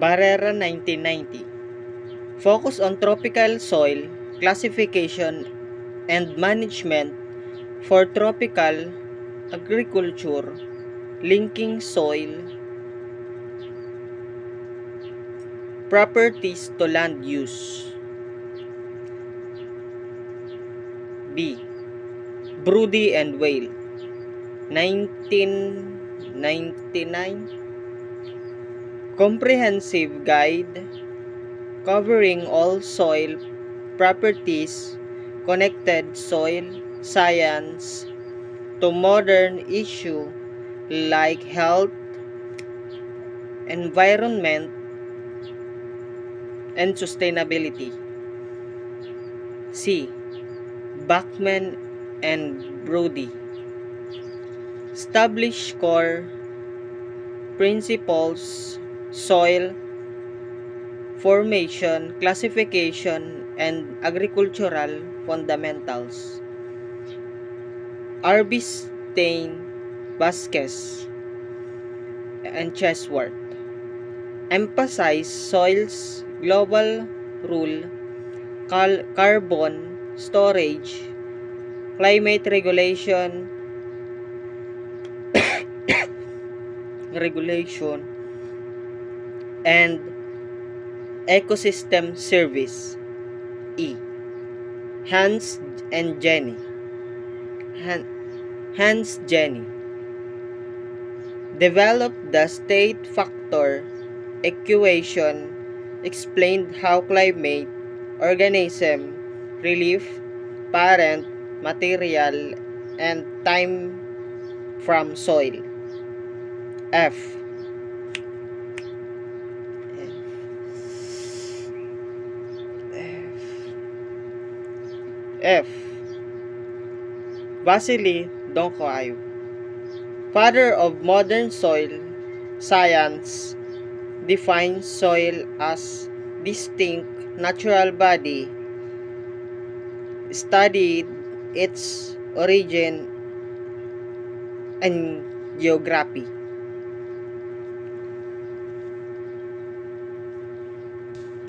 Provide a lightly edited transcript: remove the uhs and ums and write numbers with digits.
Barrera 1990. Focus on tropical soil classification and management for tropical agriculture, linking soil properties to land use. B. Brody and Whale 1999. Comprehensive guide covering all soil properties, connected soil science to modern issue like health, environment, and sustainability. C. Bachman and Brody. Establish core principles, soil formation, classification, and agricultural fundamentals. R.B. Stein, Vasquez, and Chesworth. Emphasize soils global rule, carbon storage, climate regulation, and ecosystem service. E. Hans and Jenny. Hans Jenny developed the state factor equation, explained how climate, organism, relief, parent, material, and time from soil. F. Vasily Donkoaev, father of modern soil science, defines soil as distinct natural body, studied its origin and geography.